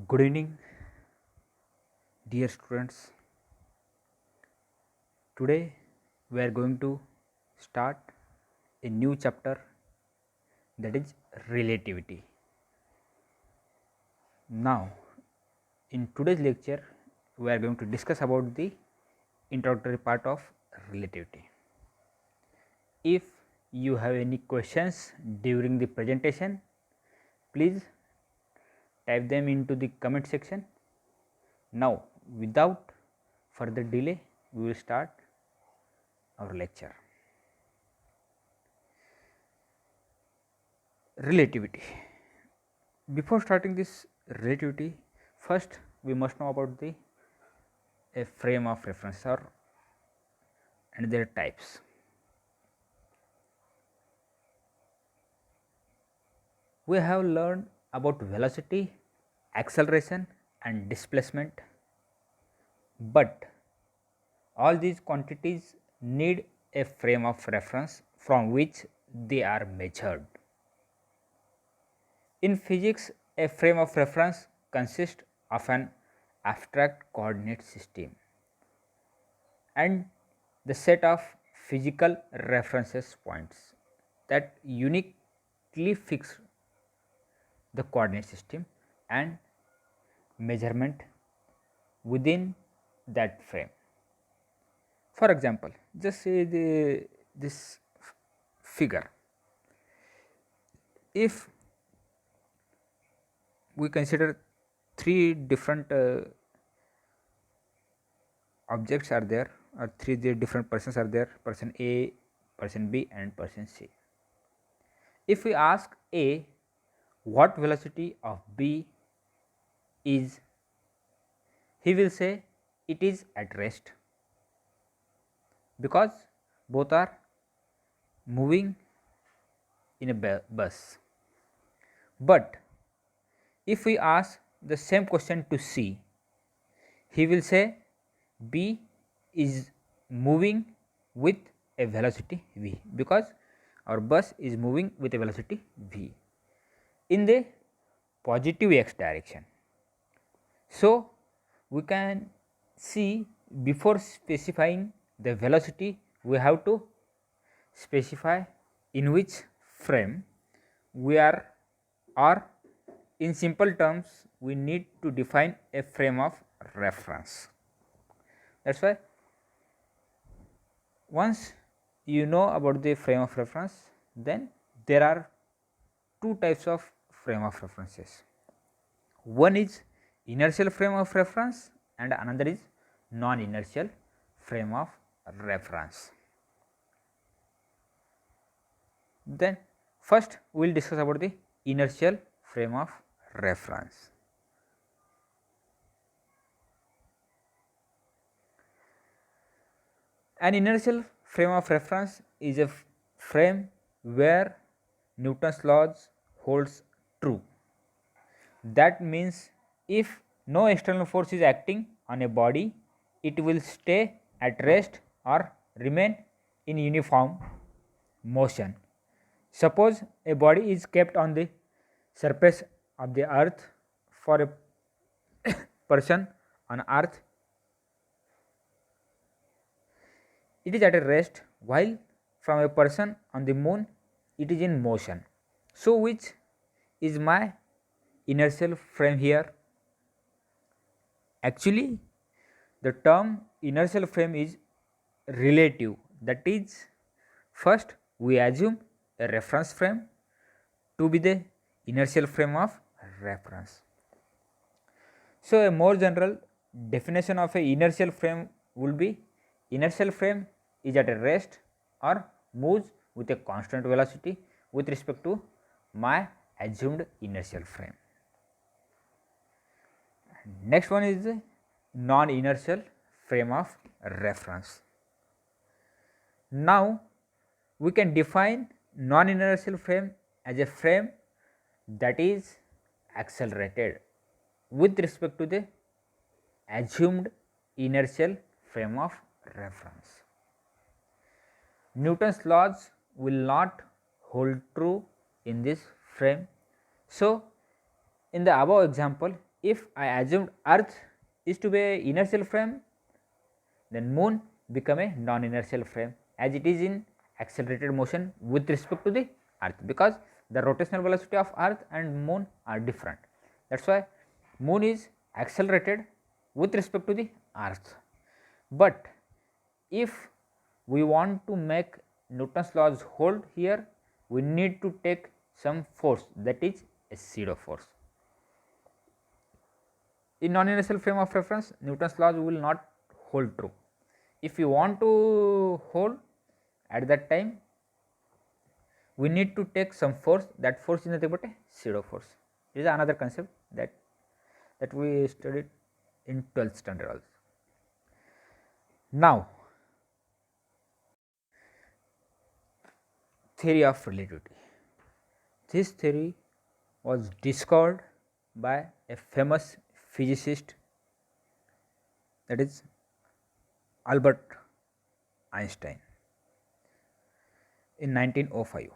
Good evening, dear students. Today we are going to start a new chapter, that is relativity. Now, in today's lecture, we are going to discuss about the introductory part of relativity. If you have any questions during the presentation, please type them into the comment section. Now, without further delay, we will start our lecture. Relativity. Before starting this relativity, first we must know about the a frame of reference or and their types. We have learned about velocity, acceleration and displacement, but all these quantities need a frame of reference from which they are measured. In physics, a frame of reference consists of an abstract coordinate system and the set of physical references points that uniquely fix the coordinate system and measurement within that frame. For example, just say this figure. If we consider three different objects are there, or three different persons are there, person A, person B and person C. If we ask A what velocity of B is, he will say it is at rest, because both are moving in a bus. But if we ask the same question to C, he will say B is moving with a velocity v, because our bus is moving with a velocity v in the positive x direction. So, we can see, before specifying the velocity, we have to specify in which frame we are, or in simple terms we need to define a frame of reference. That is why once you know about the frame of reference, then there are two types of frame of references. One is inertial frame of reference and another is non-inertial frame of reference. Then first we will discuss about the inertial frame of reference. An inertial frame of reference is a frame where Newton's laws holds true. That means if no external force is acting on a body, it will stay at rest or remain in uniform motion. Suppose a body is kept on the surface of the earth for a person on earth, it is at a rest, while from a person on the moon it is in motion. So, which is my inertial frame here? Actually, the term inertial frame is relative, that is, first we assume a reference frame to be the inertial frame of reference. So, a more general definition of a inertial frame will be: inertial frame is at a rest or moves with a constant velocity with respect to my assumed inertial frame. Next one is the non-inertial frame of reference. Now, we can define non-inertial frame as a frame that is accelerated with respect to the assumed inertial frame of reference. Newton's laws will not hold true in this frame. So, in the above example, if I assumed Earth is to be a inertial frame, then Moon become a non-inertial frame as it is in accelerated motion with respect to the Earth, because the rotational velocity of Earth and Moon are different. That is why Moon is accelerated with respect to the Earth. But if we want to make Newton's laws hold here, we need to take some force, that is a pseudo force. In non-inertial frame of reference, Newton's laws will not hold true. If you want to hold at that time, we need to take some force. That force is nothing but a pseudo force. It is another concept that we studied in 12th standard also. Now, theory of relativity. This theory was discovered by a famous physicist, that is Albert Einstein, in 1905.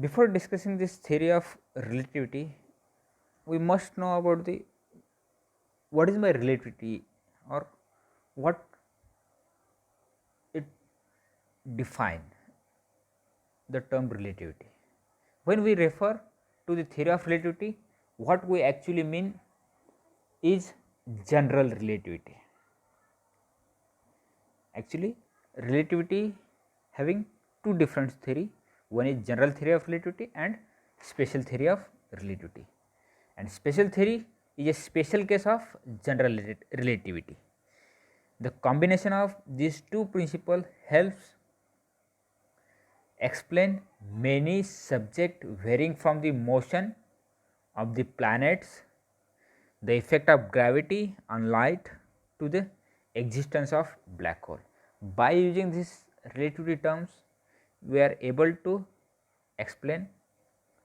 Before discussing this theory of relativity, we must know about the what is my relativity, or what it define the term relativity. When we refer to the theory of relativity, what we actually mean is general relativity. Actually, relativity having two different theory. One is general theory of relativity and special theory of relativity. And special theory is a special case of general relativity. The combination of these two principles helps explain many subjects varying from the motion of the planets, the effect of gravity on light, to the existence of black hole. By using these relativity terms, we are able to explain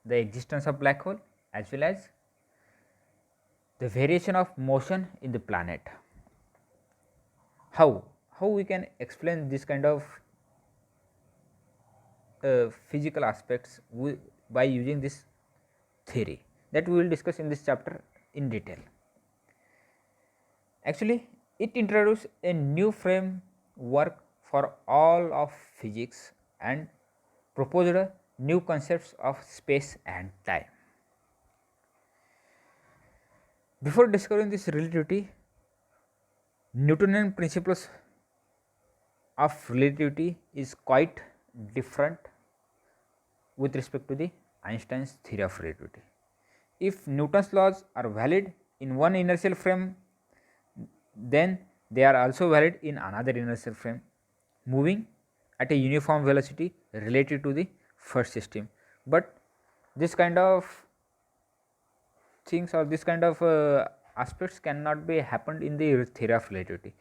the existence of black hole as well as the variation of motion in the planet. How we can explain this kind of physical aspects by using this theory, that we will discuss in this chapter in detail. Actually, it introduced a new framework for all of physics and proposed new concepts of space and time. Before discovering this relativity, Newtonian principles of relativity is quite different with respect to the Einstein's theory of relativity. If Newton's laws are valid in one inertial frame, then they are also valid in another inertial frame, moving at a uniform velocity related to the first system. But this kind of things, or this kind of aspects cannot be happened in the theory of relativity.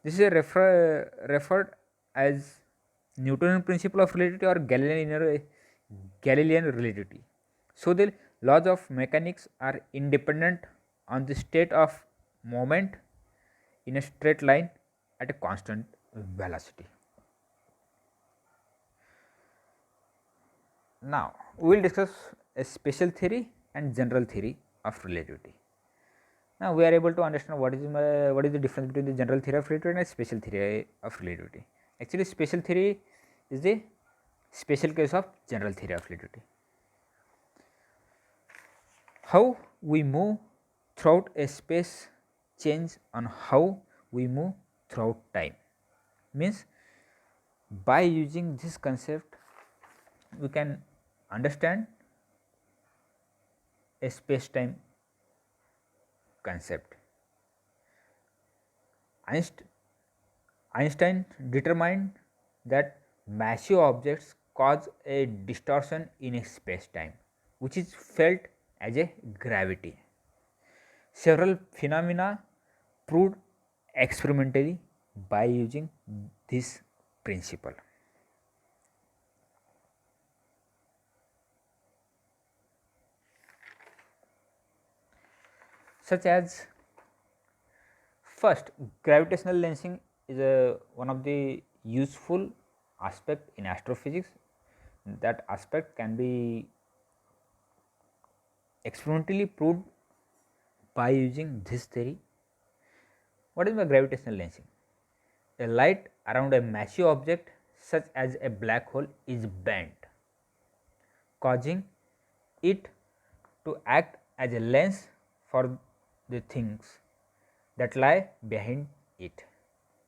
This is referred as Newtonian principle of relativity or Galilean relativity. So, the laws of mechanics are independent on the state of moment in a straight line at a constant velocity. Now, we will discuss a special theory and general theory of relativity. Now, we are able to understand what is the difference between the general theory of relativity and special theory of relativity. Actually, special theory is the special case of general theory of relativity. How we move throughout a space change on how we move throughout time. Means, by using this concept, we can understand a space time concept. Einstein determined that massive objects cause a distortion in a space time, which is felt as a gravity. Several phenomena proved experimentally by using this principle. Such as, first, gravitational lensing is one of the useful aspect in astrophysics. That aspect can be experimentally proved by using this theory. What is my gravitational lensing? A light around a massive object such as a black hole is bent, causing it to act as a lens for the things that lie behind it.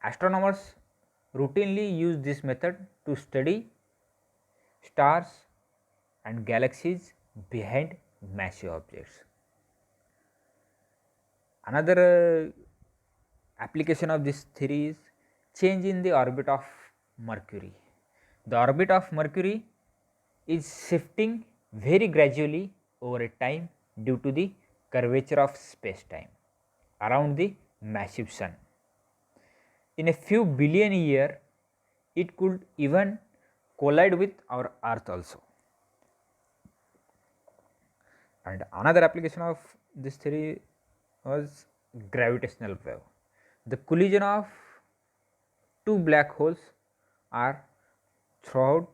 Astronomers routinely use this method to study stars and galaxies behind massive objects. Another application of this theory is change in the orbit of Mercury. The orbit of Mercury is shifting very gradually over a time due to the curvature of space time around the massive sun. In a few billion years, it could even collide with our earth also. And another application of this theory was gravitational wave. The collision of two black holes are thought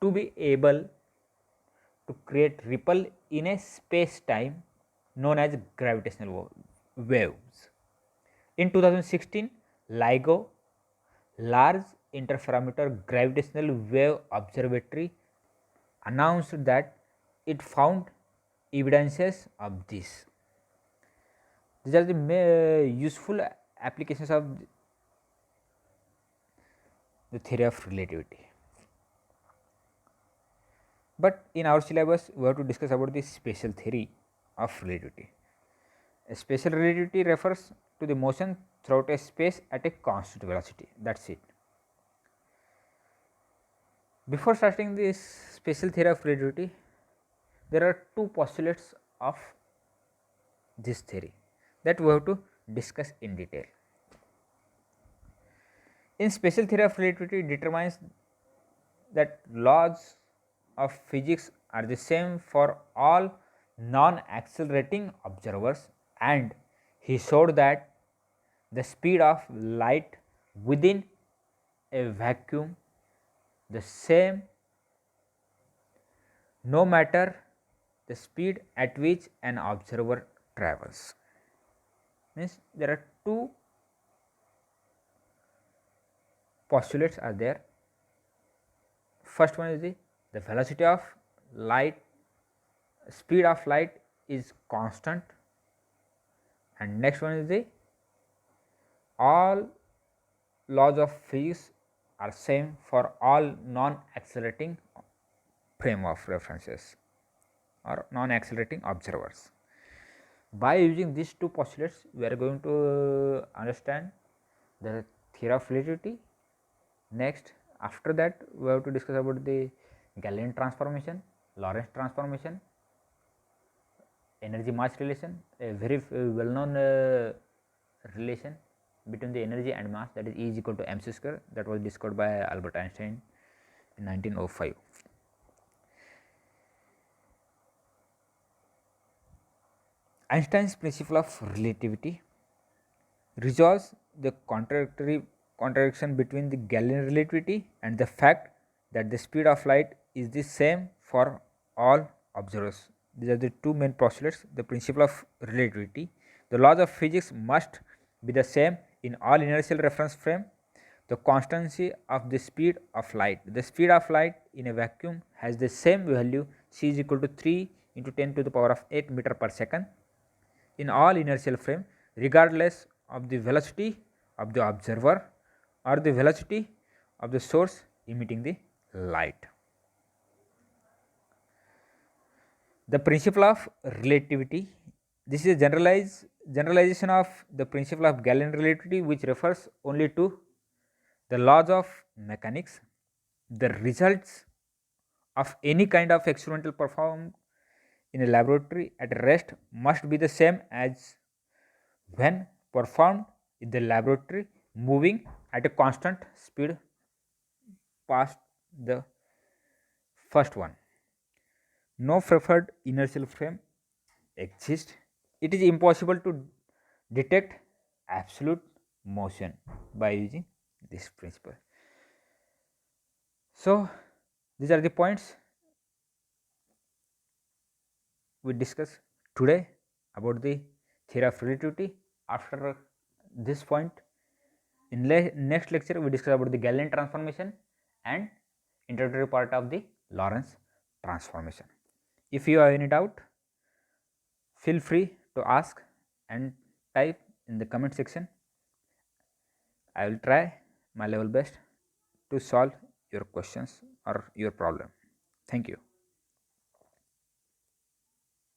to be able to create ripple in a space time known as gravitational waves. In 2016, LIGO, Large Interferometer Gravitational Wave Observatory, announced that it found evidences of this. These are the useful applications of the theory of relativity. But in our syllabus, we have to discuss about the special theory of relativity. A special relativity refers to the motion throughout a space at a constant velocity. That is it. Before starting this special theory of relativity, there are two postulates of this theory that we have to discuss in detail. In special theory of relativity, it determines that laws of physics are the same for all non-accelerating observers, and he showed that the speed of light within a vacuum the same no matter the speed at which an observer travels. Means there are two postulates are there. First one is the velocity of light, speed of light is constant, and next one is the all laws of physics are same for all non-accelerating frame of references or non-accelerating observers. By using these two postulates, we are going to understand the theory of relativity. Next, after that, we have to discuss about the Galilean transformation, Lorentz transformation, energy mass relation, a very well known relation between the energy and mass, that is E is equal to mc square, that was discovered by Albert Einstein in 1905. Einstein's principle of relativity resolves the contradiction between the Galilean relativity and the fact that the speed of light is the same for all observers. These are the two main postulates. The principle of relativity, the laws of physics must be the same in all inertial reference frame. The constancy of the speed of light, the speed of light in a vacuum has the same value, c is equal to 3 into 10 to the power of 8 meter per second in all inertial frame, regardless of the velocity of the observer or the velocity of the source emitting the light. The principle of relativity, this is a generalization of the principle of Galilean relativity, which refers only to the laws of mechanics. The results of any kind of experimental performed in a laboratory at rest must be the same as when performed in the laboratory moving at a constant speed past the first one. No preferred inertial frame exists. It is impossible to detect absolute motion by using this principle. So, these are the points. we discuss today about the theory of relativity. After this point, in next lecture we discuss about the Galilean transformation and introductory part of the Lorentz transformation. If you have any doubt, feel free to ask and type in the comment section. I will try my level best to solve your questions or your problem. Thank you.